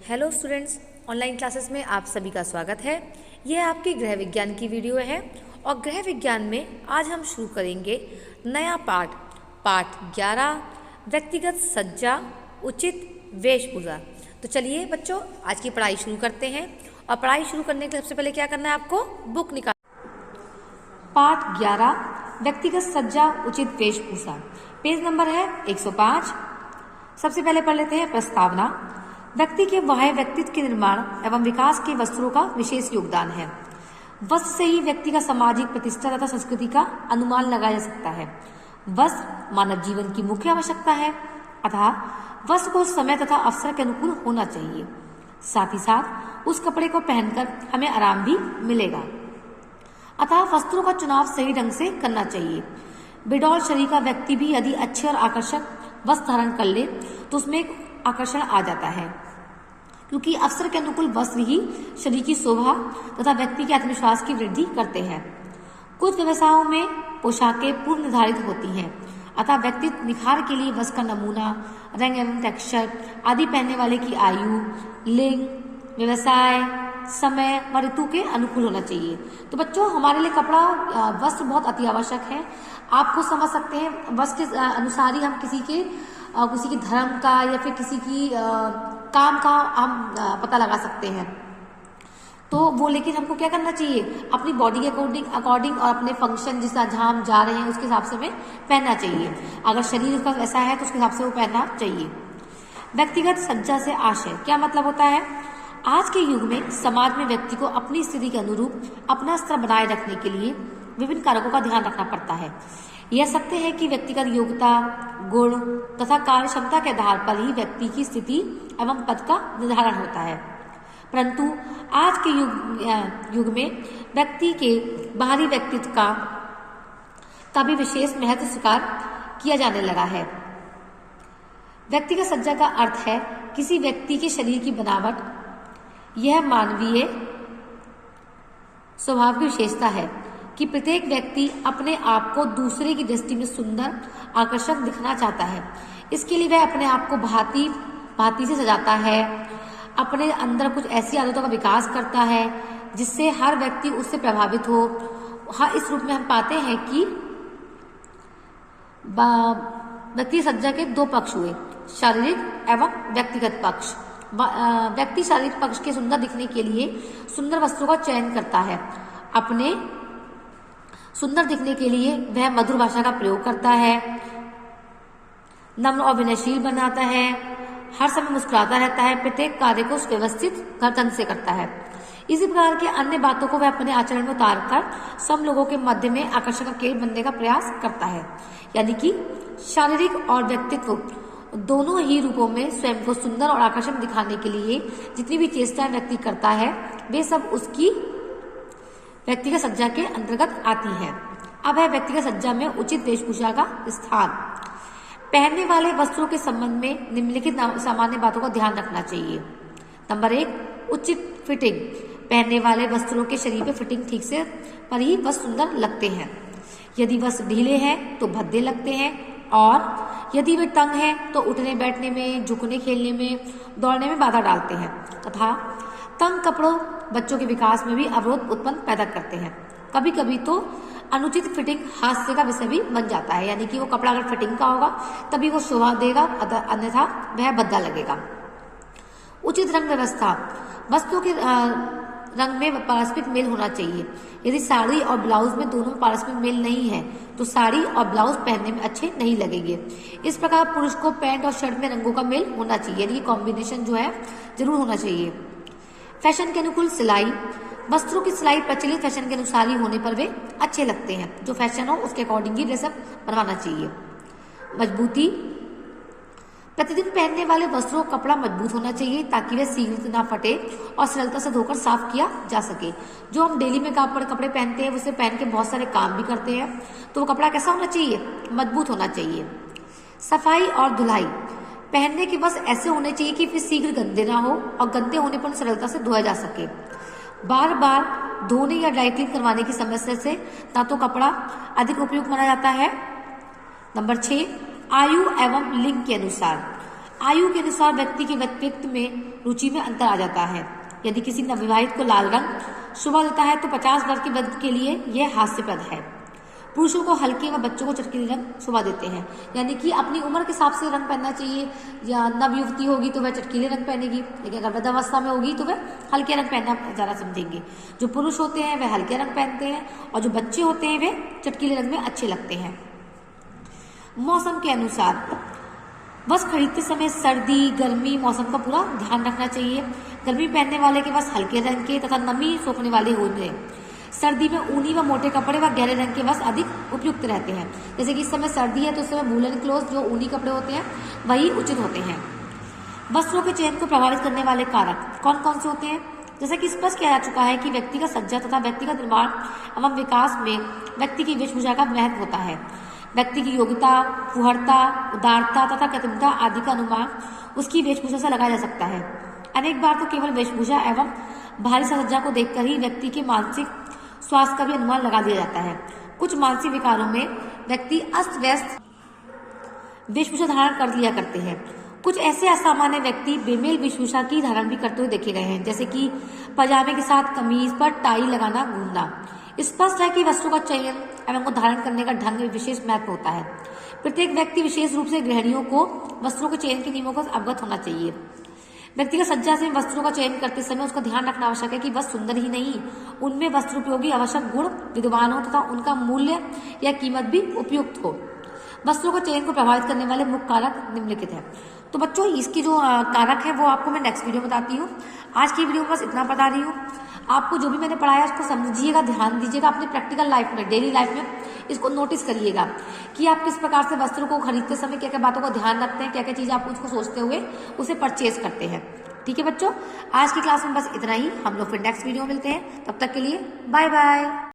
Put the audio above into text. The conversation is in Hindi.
हेलो स्टूडेंट्स, ऑनलाइन क्लासेस में आप सभी का स्वागत है। यह आपकी गृह विज्ञान की वीडियो है और गृह विज्ञान में आज हम शुरू करेंगे नया पाठ 11 व्यक्तिगत सज्जा उचित वेशभूषा। तो चलिए बच्चों, आज की पढ़ाई शुरू करते हैं। और पढ़ाई शुरू करने के लिए सबसे पहले क्या करना है, आपको बुक निकाल। पाठ 11 व्यक्तिगत सज्जा उचित वेशभूषा, पेज नंबर है 105। सबसे पहले पढ़ लेते हैं प्रस्तावना। व्यक्ति के बाह्य व्यक्तित्व के निर्माण एवं विकास के वस्त्रों का विशेष योगदान है। वस्त्र से ही व्यक्ति का सामाजिक प्रतिष्ठा तथा संस्कृति का अनुमान लगाया जा सकता है। वस्त्र मानव जीवन की मुख्य आवश्यकता है, अतः वस्त्र को समय तथा अवसर के अनुकूल होना चाहिए। साथ ही साथ उस कपड़े को पहनकर हमें आराम भी मिलेगा, अतः वस्त्रों का चुनाव सही ढंग से करना चाहिए। बेडौल शरीर का व्यक्ति भी यदि अच्छे और आकर्षक वस्त्र धारण कर ले तो उसमें एक आकर्षण आ जाता है, क्योंकि अवसर के अनुकूल वस्त्र ही शरीर की शोभा तथा व्यक्ति के आत्मविश्वास की वृद्धि करते हैं। कुछ व्यवसायों में पोशाकें पूर्व निर्धारित होती हैं, अतः व्यक्तित्व निखार के लिए वस्त्र का नमूना, रंग एवं टेक्सचर आदि पहनने वाले की आयु, लिंग, व्यवसाय, समय व ऋतु के अनुकूल होना चाहिए। तो बच्चों, हमारे लिए कपड़ा वस्त्र बहुत अति आवश्यक है। आपको समझ सकते हैं, वस्त्र के अनुसार ही हम किसी की धर्म का या फिर किसी की काम का हम पता लगा सकते हैं। तो वो, लेकिन हमको क्या करना चाहिए, अपनी बॉडी के अकॉर्डिंग और अपने फंक्शन जहाँ हम जा रहे हैं उसके हिसाब से हमें पहनना चाहिए। अगर शरीर उसका वैसा है तो उसके हिसाब से वो पहनना चाहिए। व्यक्तिगत सज्जा से आशय क्या मतलब होता है? आज के युग में समाज में व्यक्ति को अपनी स्थिति के अनुरूप अपना स्तर बनाए रखने के लिए विभिन्न कारकों का ध्यान रखना पड़ता है। यह सकते हैं कि व्यक्तिगत योग्यता, गुण तथा कार्य क्षमता के आधार पर ही व्यक्ति की स्थिति एवं पद का निर्धारण होता है, परंतु आज के युग में व्यक्ति के बाहरी व्यक्तित्व का भी विशेष महत्व स्वीकार किया जाने लगा है। व्यक्तिगत सज्जा का अर्थ है किसी व्यक्ति के शरीर की बनावट। यह मानवीय स्वभाव की विशेषता है कि प्रत्येक व्यक्ति अपने आप को दूसरे की दृष्टि में सुंदर, आकर्षक दिखना चाहता है। इसके लिए वह अपने आप को भांति से सजाता है, अपने अंदर कुछ ऐसी आदतों का विकास करता है जिससे हर व्यक्ति उससे प्रभावित हो। हाँ, इस रूप में हम पाते हैं कि व्यक्ति सज्जा के दो पक्ष हुए, शारीरिक एवं व्यक्तिगत पक्ष। व्यक्ति शारीरिक पक्ष के सुंदर दिखने के लिए सुंदर वस्त्रों का चयन करता है। अपने सुंदर दिखने के लिए वह मधुर भाषा का प्रयोग करता है, नम्र और विनयशील बनाता है, हर समय मुस्कुराता रहता है, प्रत्येक कार्य को व्यवस्थित ढंग से करता है। इसी प्रकार के अन्य बातों को वह अपने आचरण में उतार कर सब लोगों के मध्य में आकर्षक का केंद्र बनने का प्रयास करता है। यानी कि शारीरिक और व्यक्तित्व दोनों ही रूपों में स्वयं को सुंदर और आकर्षक दिखाने के लिए जितनी भी चेष्टाएं व्यक्ति करता है, वे सब उसकी व्यक्तिगत सज्जा के अंतर्गत आती है। अब है व्यक्तिगत सज्जा में उचित वेशभूषा का स्थान। पहनने वाले वस्त्रों के संबंध में निम्नलिखित सामान्य बातों का ध्यान रखना चाहिए। नंबर 1, उचित फिटिंग। पहनने वाले वस्त्रों के शरीर पे फिटिंग ठीक से पर ही वस्त्र सुंदर लगते हैं। यदि वस्त्र ढीले हैं तो भद्दे लगते हैं, और यदि वे तंग हैं तो उठने बैठने में, झुकने खेलने में, दौड़ने में बाधा डालते हैं तथा तंग कपड़ों बच्चों के विकास में भी अवरोध उत्पन्न पैदा करते हैं। कभी कभी तो अनुचित फिटिंग हास्य का विषय भी बन जाता है, यानी कि वो कपड़ा अगर फिटिंग का होगा तभी वो शोभा देगा, अन्यथा वह भद्दा लगेगा। उचित रंग व्यवस्था। वस्त्रों के रंग में पारस्परिक मेल होना चाहिए। यदि साड़ी और ब्लाउज में दोनों में पारस्परिक मेल नहीं है तो साड़ी और ब्लाउज पहनने में अच्छे नहीं लगेंगे। इस प्रकार पुरुष को पैंट और शर्ट में रंगों का मेल होना चाहिए, यानी कॉम्बिनेशन जो है जरूर होना चाहिए। फैशन के अनुकूल सिलाई। वस्त्रों की सिलाई प्रचलित फैशन के अनुसार ही होने पर वे अच्छे लगते हैं। जो फैशन हो उसके अकॉर्डिंग ही ड्रेसअप बनवाना चाहिए। मजबूती। प्रतिदिन पहनने वाले वस्त्रों का कपड़ा मजबूत होना चाहिए ताकि वह शीघ्र ना फटे और सरलता से धोकर साफ किया जा सके। जो हम डेली में कपड़े पहनते हैं उसे पहन के बहुत सारे काम भी करते हैं, तो वो कपड़ा कैसा होना चाहिए? मजबूत होना चाहिए। सफाई और धुलाई। पहनने के बस ऐसे होने चाहिए कि वे शीघ्र गंदे ना हो और गंदे होने पर सरलता से धोया जा सके। बार बार धोने या ड्राई क्लीन करवाने की समस्या से ना तो कपड़ा अधिक उपयुक्त माना जाता है। नंबर 6, आयु एवं लिंग के अनुसार। आयु के अनुसार व्यक्ति के व्यक्तित्व में रुचि में अंतर आ जाता है। यदि किसी नवविवाहित को लाल रंग शोभा देता है तो 50 वर्ष के वृद्ध के लिए यह हास्यप्रद है। पुरुषों को हल्के व बच्चों को चटकीले रंग शोभा देते हैं, यानी कि अपनी उम्र के हिसाब से रंग पहनना चाहिए। या नव युवती होगी तो वह चटकीले रंग पहनेगी, लेकिन अगर वृद्धावस्था में होगी तो वह हल्के रंग पहनना ज़्यादा समझेंगे। जो पुरुष होते हैं वह हल्के रंग पहनते हैं और जो बच्चे होते हैं वे चटकीले रंग में अच्छे लगते हैं। मौसम के अनुसार वस्त्र खरीदते समय सर्दी गर्मी मौसम का पूरा ध्यान रखना चाहिए। गर्मी पहनने वाले के वस्त्र हल्के रंग के तथा नमी सोखने वाले होंगे। सर्दी में ऊनी व मोटे कपड़े व गहरे रंग के वस्त्र अधिक उपयुक्त रहते हैं। जैसे कि इस समय सर्दी है तो इस समय वूलन क्लोथ जो ऊनी कपड़े होते हैं वही उचित होते हैं। वस्त्रों के चयन को प्रभावित करने वाले कारक कौन कौन से होते हैं? जैसा कि स्पष्ट किया जा चुका है कि व्यक्तिगत सज्जा तथा व्यक्तिगत निर्माण एवं विकास में व्यक्ति की वेशभूषा का महत्व होता है। व्यक्ति की योग्यता, फुहरता, उदारता तथा कृत्रिमता आदि का अनुमान उसकी वेशभूषा से लगाया जा सकता है। अनेक बार तो केवल वेशभूषा एवं बाहरी सज्जा को देखकर ही व्यक्ति के मानसिक स्वास्थ्य का भी अनुमान लगा दिया जाता है। कुछ मानसिक विकारों में व्यक्ति अस्त व्यस्त वेशभूषा धारण कर लिया करते हैं। कुछ ऐसे असामान्य व्यक्ति बेमेल वेशभूषा की धारण भी करते हुए देखे गए हैं, जैसे कि पजामे के साथ कमीज पर टाई लगाना, घूमना। स्पष्ट है कि वस्त्रों का चयन एवं को धारण करने का ढंग में विशेष महत्व होता है। प्रत्येक व्यक्ति विशेष रूप से गृहिणियों को वस्त्रों के चयन के नियमों को अवगत होना चाहिए। व्यक्तिगत सज्जा से वस्त्रों का चयन करते समय उसका ध्यान रखना आवश्यक है कि वस्त्र सुंदर ही नहीं, उनमें वस्त्रोपयोगी आवश्यक गुण विद्यमान हो तथा उनका मूल्य या कीमत भी उपयुक्त हो। वस्त्रों का चयन को प्रभावित करने वाले मुख्य कारक निम्नलिखित है। तो बच्चों इसकी जो कारक है वो आपको मैं नेक्स्ट वीडियो में बताती हूँ। आज की वीडियो में बस इतना बता रही हूँ। आपको जो भी मैंने पढ़ाया उसको समझिएगा, ध्यान दीजिएगा, अपने प्रैक्टिकल लाइफ में, डेली लाइफ में इसको नोटिस करिएगा कि आप किस प्रकार से वस्त्रों को खरीदते समय क्या क्या बातों का ध्यान रखते हैं, क्या क्या चीज़ें आप उसको सोचते हुए उसे परचेज करते हैं। ठीक है बच्चों, आज की क्लास में बस इतना ही। हम लोग फिर नेक्स्ट वीडियो में मिलते हैं। तब तक के लिए बाय बाय।